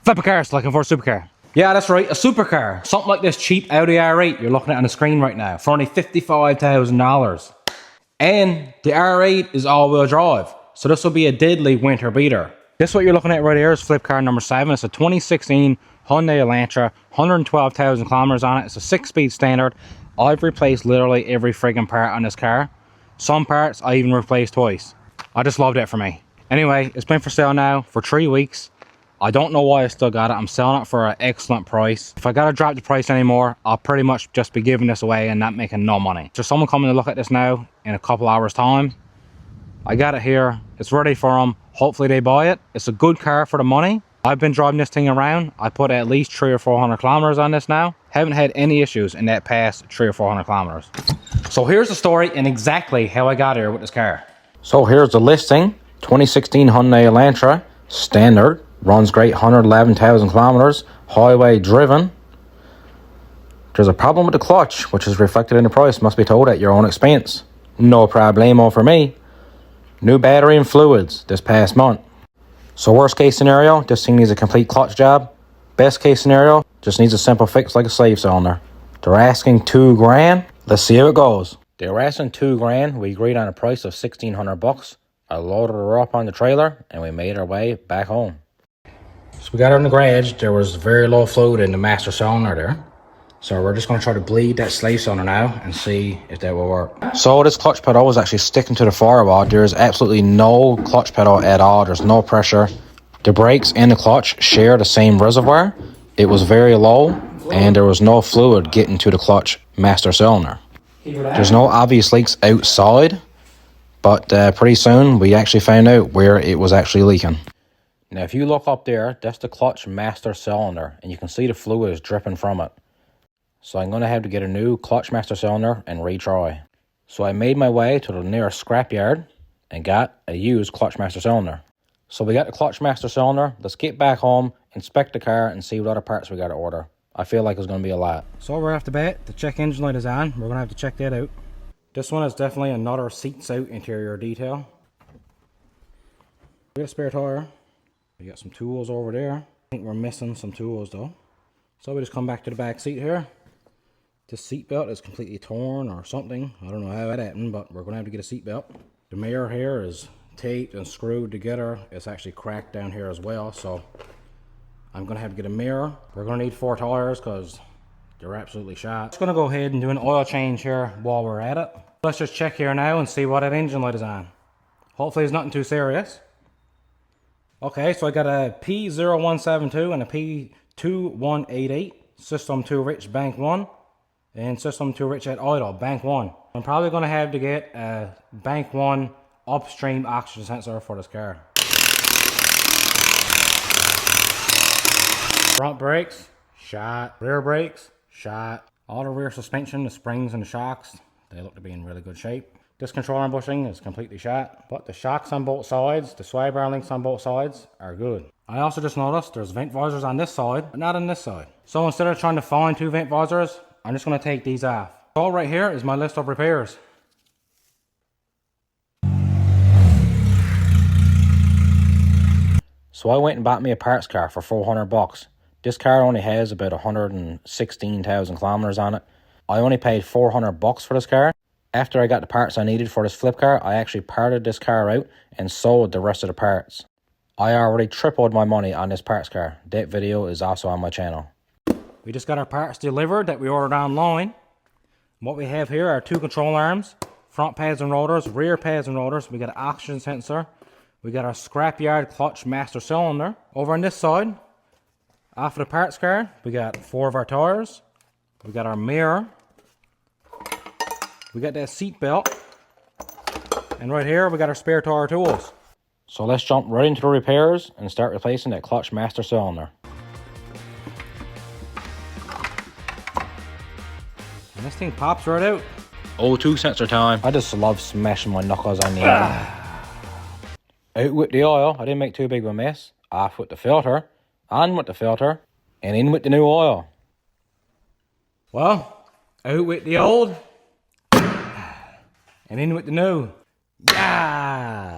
Flip a car, looking for a supercar. Yeah, that's right, a supercar. Something like this cheap Audi R8 you're looking at on the screen right now for only $55,000. And the R8 is all-wheel drive, so this will be a deadly winter beater. This what you're looking at right here is flip car number 7. It's a 2016 Hyundai Elantra, 112,000 kilometers on it. It's a 6-speed standard. I've replaced literally every friggin' part on this car. Some parts I even replaced twice. I just loved it for me. Anyway, it's been for sale now for 3 weeks. I don't know why I still got it. I'm selling it for an excellent price. If I gotta drop the price anymore, I'll pretty much just be giving this away and not making no money. So someone coming to look at this now in a couple hours time. I got it here. It's ready for them. Hopefully they buy it. It's a good car for the money. I've been driving this thing around. I put at least 300 or 400 kilometers on this now. Haven't had any issues in that past 300 or 400 kilometers. So here's the story and exactly how I got here with this car. So here's the listing. 2016 Hyundai Elantra, standard. Runs great, 111,000 kilometers, highway driven. There's a problem with the clutch, which is reflected in the price. Must be told at your own expense. No problemo for me. New battery and fluids this past month. So worst case scenario, this thing needs a complete clutch job. Best case scenario, just needs a simple fix like a slave cylinder. They're asking $2,000. Let's see how it goes. They were asking $2,000. We agreed on a price of $1,600. I loaded her up on the trailer and we made our way back home. So we got her in the garage. There was very low fluid in the master cylinder there. So we're just going to try to bleed that slave cylinder now and see if that will work. So this clutch pedal was actually sticking to the firewall. There's absolutely no clutch pedal at all. There's no pressure. The brakes and the clutch share the same reservoir. It was very low and there was no fluid getting to the clutch master cylinder. There's no obvious leaks outside, but pretty soon we actually found out where it was actually leaking. Now, if you look up there, that's the clutch master cylinder, and you can see the fluid is dripping from it. So I'm going to have to get a new clutch master cylinder and retry. So I made my way to the nearest scrapyard and got a used clutch master cylinder. So we got the clutch master cylinder. Let's get back home, inspect the car, and see what other parts we got to order. I feel like it's going to be a lot. So right off the bat, the check engine light is on. We're going to have to check that out. This one is definitely another seats out interior detail. We got a spare tire. We got some tools over there. I think we're missing some tools though. So we just come back to the back seat here. This seat belt is completely torn or something. I don't know how that happened, but we're going to have to get a seat belt. The mirror here is taped and screwed together. It's actually cracked down here as well, so I'm going to have to get a mirror. We're going to need 4 tires because they're absolutely shot. Just going to go ahead and do an oil change here while we're at it. Let's just check here now and see what that engine light is on. Hopefully it's nothing too serious. Okay, so I got a P0172 and a P2188, system 2 rich bank 1, and system 2 rich at idle, bank 1. I'm probably going to have to get a bank 1 upstream oxygen sensor for this car. Front brakes, shot. Rear brakes, shot. All the rear suspension, the springs and the shocks, they look to be in really good shape. This control arm bushing is completely shot, but the shocks on both sides, the sway bar links on both sides are good. I also just noticed there's vent visors on this side, but not on this side. So instead of trying to find 2 vent visors, I'm just going to take these off. So right here is my list of repairs. So I went and bought me a parts car for $400. This car only has about 116,000 kilometers on it. I only paid $400 for this car. After I got the parts I needed for this flip car, I actually parted this car out and sold the rest of the parts. I already tripled my money on this parts car. That video is also on my channel. We just got our parts delivered that we ordered online. What we have here are 2 control arms, front pads and rotors, rear pads and rotors. We got an oxygen sensor. We got our scrapyard clutch master cylinder. Over on this side, off of the parts car, we got 4 of our tires. We got our mirror. We got that seat belt. And right here, we got our spare tire tools. So let's jump right into the repairs and start replacing that clutch master cylinder. And this thing pops right out. O2 sensor time. I just love smashing my knuckles on the engine. Out with the oil. I didn't make too big of a mess. Off with the filter. On with the filter. And in with the new oil. Well, out with the old. And in with the new. Yeah!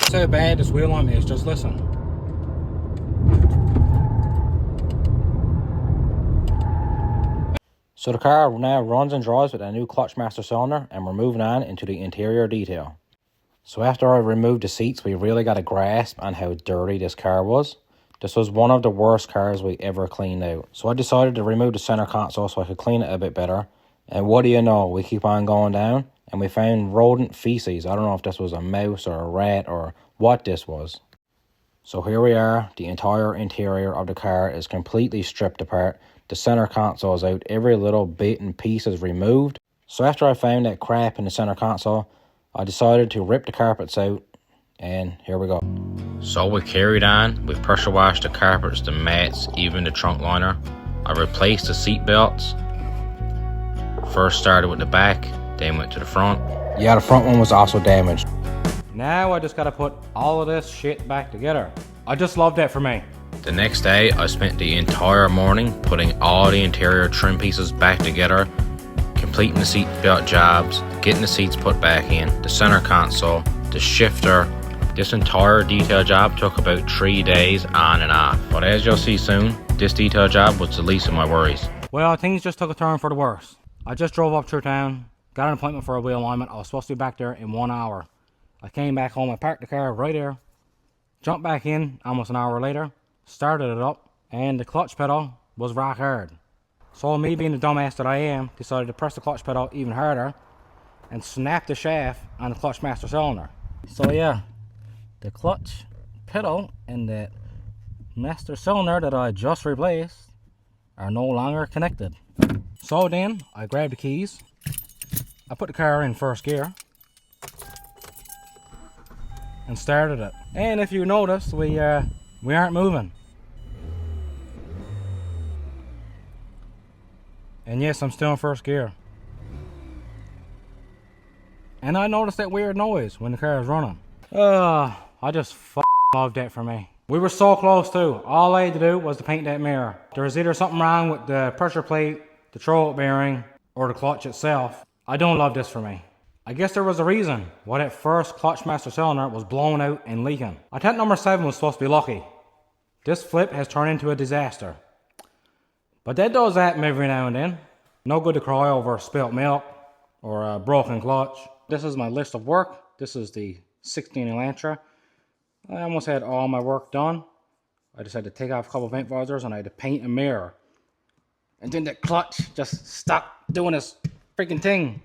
That's how bad this wheel alignment is, just listen. So the car now runs and drives with a new clutch master cylinder, and we're moving on into the interior detail. So after I removed the seats, we really got a grasp on how dirty this car was. This was one of the worst cars we ever cleaned out. So I decided to remove the center console so I could clean it a bit better. And what do you know, we keep on going down and we found rodent feces. I don't know if this was a mouse or a rat or what this was. So here we are, the entire interior of the car is completely stripped apart. The center console is out, every little bit and piece is removed. So after I found that crap in the center console, I decided to rip the carpets out, and here we go. So we carried on, we pressure washed the carpets, the mats, even the trunk liner. I replaced the seat belts. First started with the back, then went to the front. Yeah, the front one was also damaged. Now I just gotta put all of this shit back together. I just love that for me. The next day, I spent the entire morning putting all the interior trim pieces back together, completing the seat belt jobs, getting the seats put back in, the center console, the shifter. This entire detail job took about 3 days on and off. But as you'll see soon, this detail job was the least of my worries. Well, things just took a turn for the worse. I just drove up through town, got an appointment for a wheel alignment. I was supposed to be back there in 1 hour. I came back home, I parked the car right there, jumped back in almost an hour later, started it up, and the clutch pedal was rock hard. So me being the dumbass that I am, decided to press the clutch pedal even harder and snap the shaft on the clutch master cylinder. So yeah, the clutch pedal and that master cylinder that I just replaced are no longer connected. So then I grabbed the keys, I put the car in first gear and started it. And if you notice, we aren't moving. And yes, I'm still in first gear. And I noticed that weird noise when the car is running. I just loved that for me. We were so close too. All I had to do was to paint that mirror. There was either something wrong with the pressure plate, the throw bearing, or the clutch itself. I don't love this for me. I guess there was a reason why that first clutch master cylinder was blown out and leaking. Attempt number 7 was supposed to be lucky. This flip has turned into a disaster. But that does happen every now and then. No good to cry over spilt milk or a broken clutch. This is my list of work. This is the 16 Elantra. I almost had all my work done. I just had to take off a couple of vent visors and I had to paint a mirror. And then the clutch just stopped doing this freaking thing.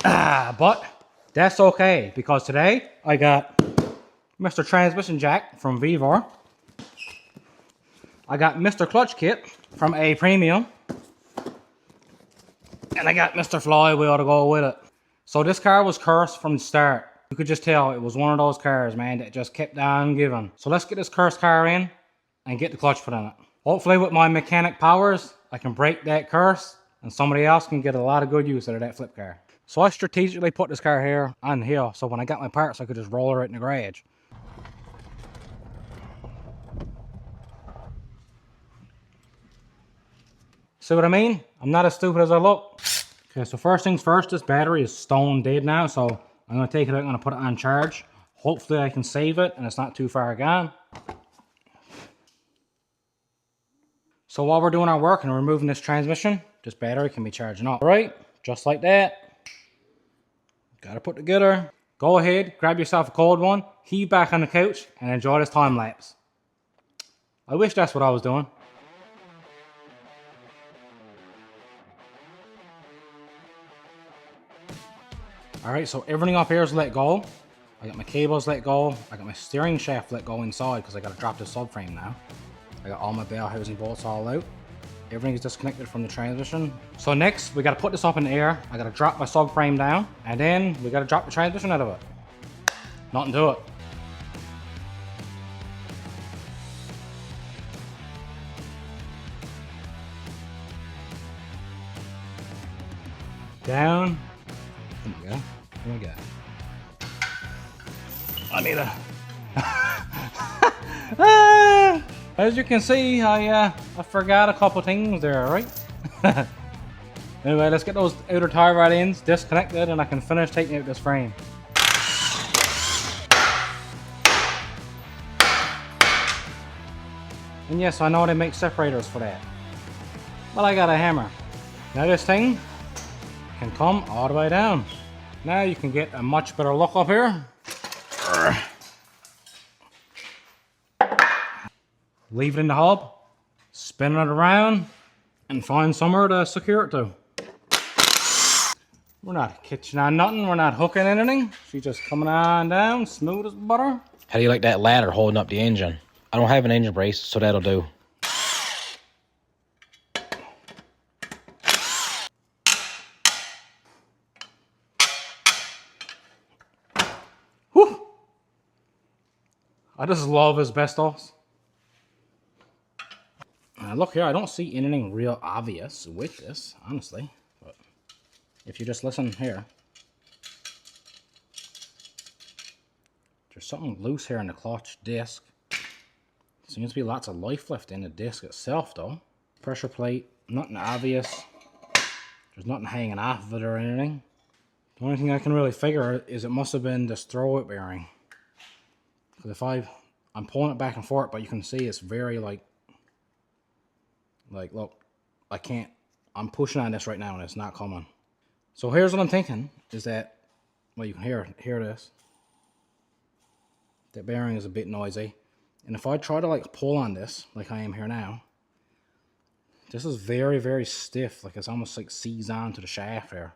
But that's okay, because today I got Mr. Transmission Jack from Vivor. I got Mr. Clutch Kit from A Premium. And I got Mr. Flywheel to go with it. So this car was cursed from the start. You could just tell it was one of those cars, man, that just kept on giving. So let's get this cursed car in and get the clutch put in it. Hopefully with my mechanic powers, I can break that curse and somebody else can get a lot of good use out of that flip car. So I strategically put this car here on the hill, so when I got my parts, I could just roll her in the garage. See what I mean? I'm not as stupid as I look. Okay, so first things first, this battery is stone dead now, so I'm gonna take it out, I'm gonna put it on charge. Hopefully I can save it and it's not too far gone. So while we're doing our work and removing this transmission, this battery can be charging up. All right, just like that. Gotta put together. Go ahead, grab yourself a cold one, heave back on the couch, and enjoy this time lapse. I wish that's what I was doing. Alright, so everything up here is let go. I got my cables let go. I got my steering shaft let go inside because I gotta drop the subframe now. I got all my bell housing bolts all out. Everything is disconnected from the transmission. So next, we gotta put this up in the air. I gotta drop my subframe down, and then we gotta drop the transmission out of it. Nothing to it. Down. There we go. There we go. I need a... As you can see, I forgot a couple things there, right? Anyway, let's get those outer tie rod ends disconnected and I can finish taking out this frame. And yes, I know they make separators for that. But I got a hammer. Now this thing can come all the way down. Now you can get a much better look up here. Leave it in the hub, spin it around, and find somewhere to secure it to. We're not kitching on nothing, we're not hooking anything. She's just coming on down, smooth as butter. How do you like that ladder holding up the engine? I don't have an engine brace, so that'll do. Whew! I just love asbestos. Now look here, I don't see anything real obvious with this, honestly. But if you just listen here. There's something loose here in the clutch disc. Seems to be lots of life left in the disc itself though. Pressure plate, nothing obvious. There's nothing hanging off of it or anything. The only thing I can really figure is it must have been this throw-it bearing. Because if I'm pulling it back and forth, but you can see it's very like look, I can't, I'm pushing on this right now and it's not coming. So here's what I'm thinking is that, well, you can hear this. That bearing is a bit noisy. And if I try to like pull on this, like I am here now, this is very, very stiff. Like it's almost like seized onto the shaft there.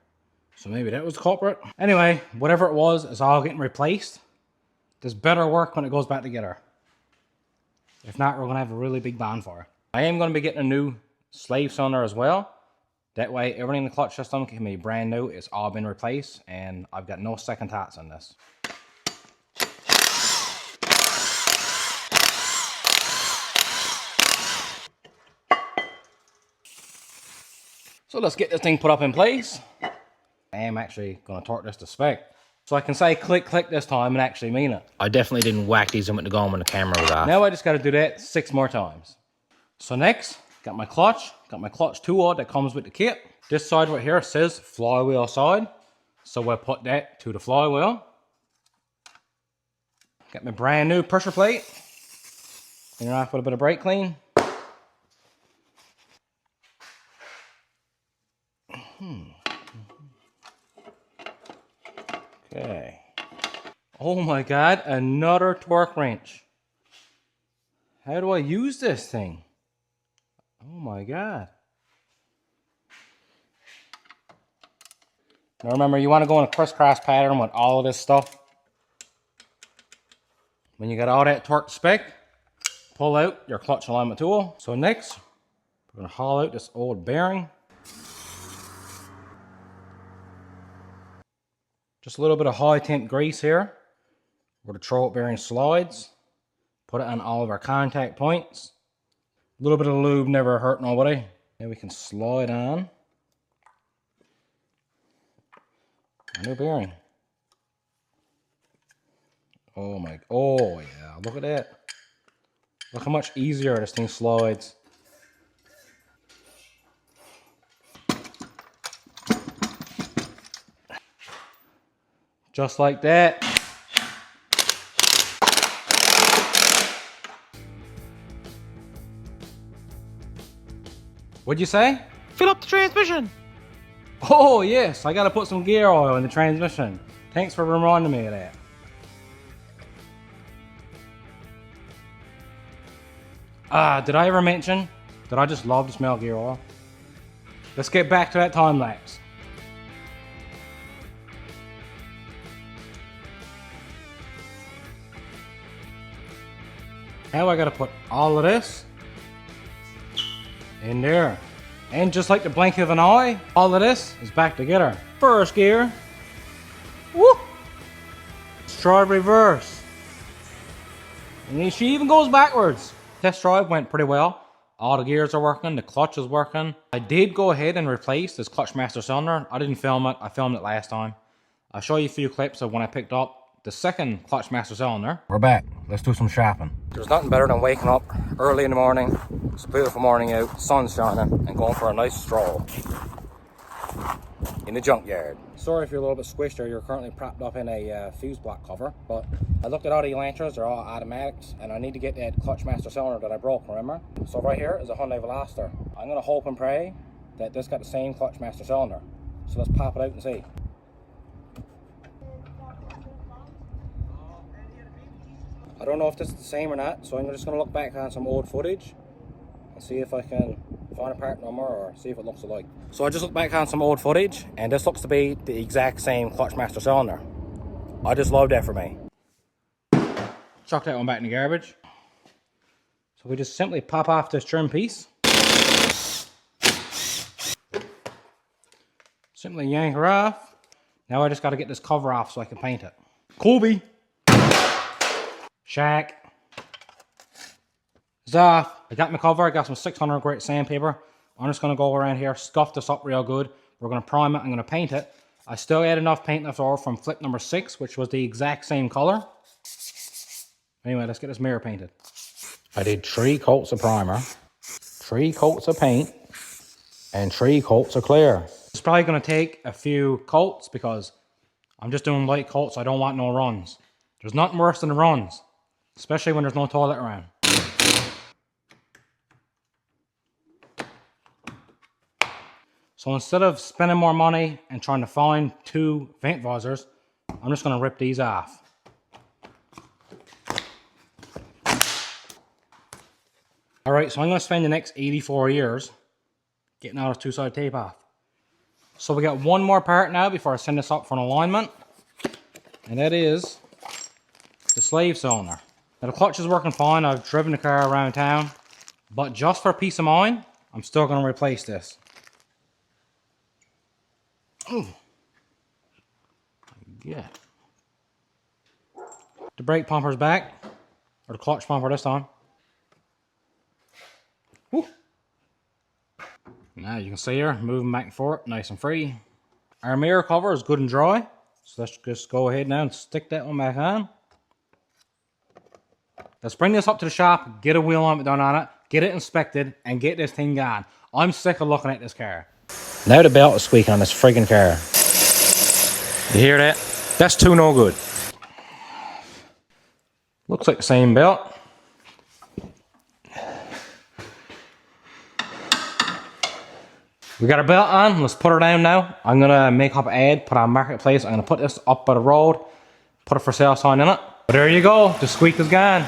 So maybe that was the culprit. Anyway, whatever it was, it's all getting replaced. This better work when it goes back together. If not, we're going to have a really big bonfire. I am going to be getting a new slave cylinder as well. That way, everything in the clutch system can be brand new. It's all been replaced, and I've got no second thoughts on this. So let's get this thing put up in place. I am actually going to torque this to spec. So I can say click, click this time and actually mean it. I definitely didn't whack these in with the gum when the camera was off. Now I just got to do that 6 more times. So next, got my clutch tool that comes with the kit. This side right here says flywheel side. So we'll put that to the flywheel. Got my brand new pressure plate. Clean it off with a bit of brake clean. Okay. Oh my God, another torque wrench. How do I use this thing? Oh my God. Now remember, you want to go in a crisscross pattern with all of this stuff. When you got all that torque spec, pull out your clutch alignment tool. So next, we're going to haul out this old bearing. Just a little bit of high temp grease here where the throw-it bearing slides. Put it on all of our contact points. A little bit of lube never hurt nobody. Now we can slide on a new bearing. Oh yeah, look at that. Look how much easier this thing slides. Just like that. What'd you say? Fill up the transmission. Oh yes, I gotta put some gear oil in the transmission. Thanks for reminding me of that. Did I ever mention that I just love to smell gear oil? Let's get back to that time lapse. Now I gotta put all of this in there. And just like the blink of an eye, all of this is back together. First gear. Woo! Let's try reverse. And she even goes backwards. Test drive went pretty well. All the gears are working, the clutch is working. I did go ahead and replace this clutch master cylinder. I didn't film it, I filmed it last time. I'll show you a few clips of when I picked up the second clutch master cylinder. We're back. Let's do some shopping. There's nothing better than waking up early in the morning. It's a beautiful morning out, sun's shining, and going for a nice stroll. in the junkyard. Sorry if you're a little bit squished or you're currently propped up in a fuse block cover, but I looked at all the Elantras, they're all automatics, and I need to get that clutch master cylinder that I broke, remember? So right here is a Hyundai Veloster. I'm gonna hope and pray that this got the same clutch master cylinder. So let's pop it out and see. I don't know if this is the same or not, so I'm just gonna look back on some old footage and see if I can find a part number or see if it looks alike. So I just looked back on some old footage and this looks to be the exact same clutch master cylinder. I just love that for me. Chuck that one back in the garbage. So we just simply pop off this trim piece. Simply yank her off. Now I just got to get this cover off so I can paint it. Colby. Shaq. It's off. I got my cover. I got some 600 grit sandpaper. I'm just going to go around here, scuff this up real good. We're going to prime it. I'm going to paint it. I still had enough paint left over from flip number 6, which was the exact same color. Anyway, let's get this mirror painted. I did 3 coats of primer, 3 coats of paint, and 3 coats of clear. It's probably going to take a few coats because I'm just doing light coats. I don't want no runs. There's nothing worse than the runs, especially when there's no toilet around. So instead of spending more money and trying to find 2 vent visors, I'm just going to rip these off. Alright, so I'm going to spend the next 84 years getting all this 2-sided tape off. So we got one more part now before I send this up for an alignment. And that is the slave cylinder. Now the clutch is working fine. I've driven the car around town. But just for peace of mind, I'm still going to replace this. Oh. Yeah. The brake pumper's back. Or the clutch pumper this time. Woo. Now you can see her moving back and forth, nice and free. Our mirror cover is good and dry. So let's just go ahead now and stick that one back on. Let's bring this up to the shop, get a wheel alignment done on it, get it inspected, and get this thing gone. I'm sick of looking at this car. Now the belt is squeaking on this friggin' car. You hear that? That's too no good. Looks like the same belt. We got our belt on. Let's put her down now. I'm going to make up an ad, put on Marketplace. I'm going to put this up by the road, put a for sale sign in it. But there you go. The squeak is gone.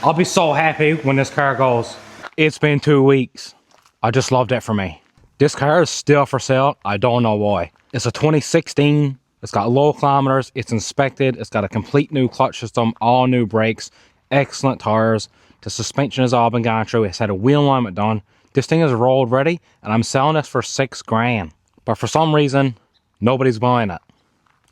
I'll be so happy when this car goes. It's been 2 weeks. I just love that for me. This car is still for sale. I don't know why. It's a 2016. It's got low kilometers. It's inspected. It's got a complete new clutch system, all new brakes, excellent tires. The suspension has all been gone through. It's had a wheel alignment done. This thing is road ready, and I'm selling this for $6 grand. But for some reason, nobody's buying it.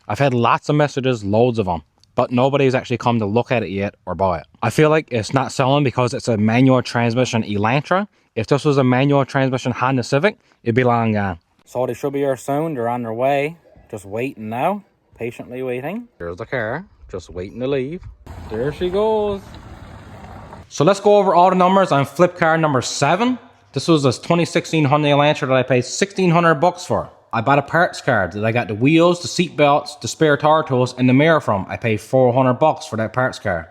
I've had lots of messages, loads of them, but nobody's actually come to look at it yet or buy it. I feel like it's not selling because it's a manual transmission Elantra. If this was a manual transmission Honda Civic, it'd be long gone. So they should be here soon. They're on their way. Just waiting now. Patiently waiting. Here's the car. Just waiting to leave. There she goes. So let's go over all the numbers on flip car number 7. This was a 2016 Hyundai Elantra that I paid $1,600 for. I bought a parts card that I got the wheels, the seat belts, the spare tire tools, and the mirror from. I paid $400 for that parts card.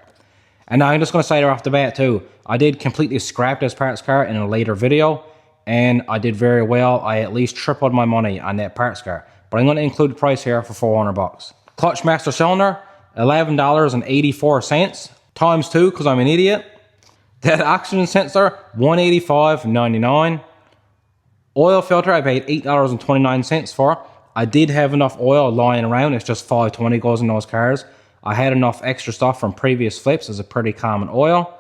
And now I'm just going to say right off the bat too, I did completely scrap this parts card in a later video, and I did very well. I at least tripled my money on that parts card. But I'm going to include the price here for $400. Clutch master cylinder, $11.84 times 2 because I'm an idiot. That oxygen sensor, $185.99. Oil filter, I paid $8.29 for. I did have enough oil lying around. It's just $5.20 goes in those cars. I had enough extra stuff from previous flips as a pretty common oil.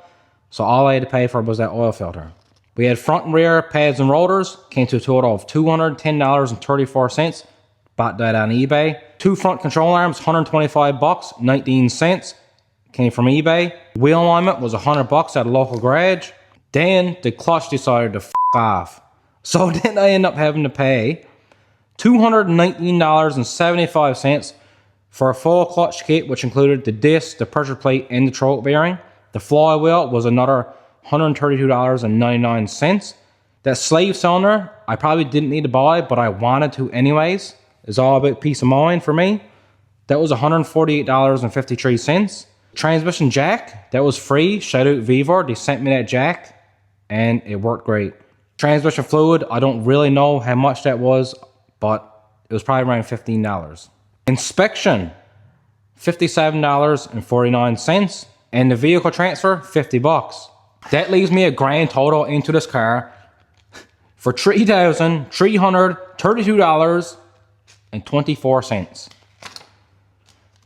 So all I had to pay for was that oil filter. We had front and rear pads and rotors. Came to a total of $210.34. Bought that on eBay. 2 front control arms, $125, 19 cents. Came from eBay. Wheel alignment was $100 at a local garage. Then the clutch decided to f off. So then I ended up having to pay $219.75 for a full clutch kit, which included the disc, the pressure plate, and the throat bearing. The flywheel was another $132.99. That slave cylinder, I probably didn't need to buy, but I wanted to anyways. It's all about peace of mind for me. That was $148.53. Transmission jack, that was free. Shout out Vivor, they sent me that jack and it worked great. Transmission fluid, I don't really know how much that was, but it was probably around $15. Inspection, $57.49. And the vehicle transfer, $50. That leaves me a grand total into this car for $3,332.24.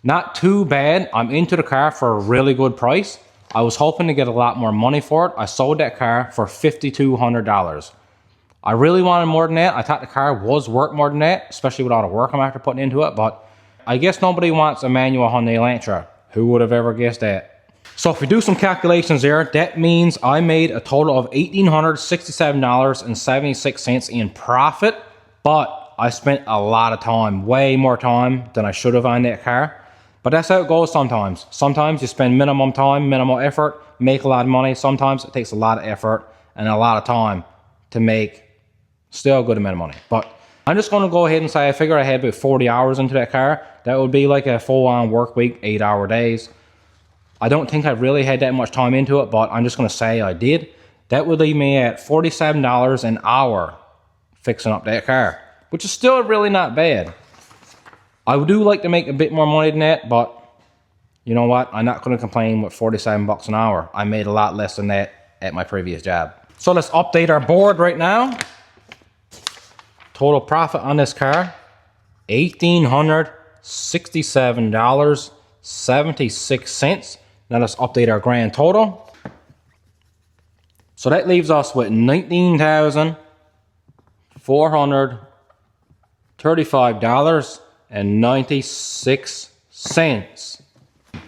Not too bad. I'm into the car for a really good price. I was hoping to get a lot more money for it. I sold that car for $5,200. I really wanted more than that. I thought the car was worth more than that, especially with all the work I'm after putting into it, but I guess nobody wants a manual Hyundai Elantra. Who would have ever guessed that? So if we do some calculations there, that means I made a total of $1,867.76 in profit, but I spent a lot of time, way more time than I should have on that car. But that's how it goes sometimes. Sometimes you spend minimum time, minimal effort, make a lot of money. Sometimes it takes a lot of effort and a lot of time to make still a good amount of money. But I'm just going to go ahead and say I figure I had about 40 hours into that car. That would be like a full-on work week, 8-hour days. I don't think I really had that much time into it, but I'm just going to say I did. That would leave me at $47 an hour fixing up that car, which is still really not bad. I do like to make a bit more money than that, but you know what? I'm not going to complain with 47 bucks an hour. I made a lot less than that at my previous job. So let's update our board right now. Total profit on this car, $1,867.76. Now let's update our grand total. So that leaves us with $19,435.96.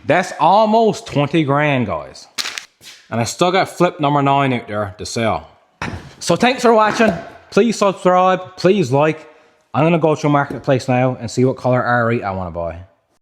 That's almost 20 grand, guys. And I still got flip number 9 out there to sell. So thanks for watching. Please subscribe, please like. I'm gonna go to Marketplace now and see what color R8 I wanna buy.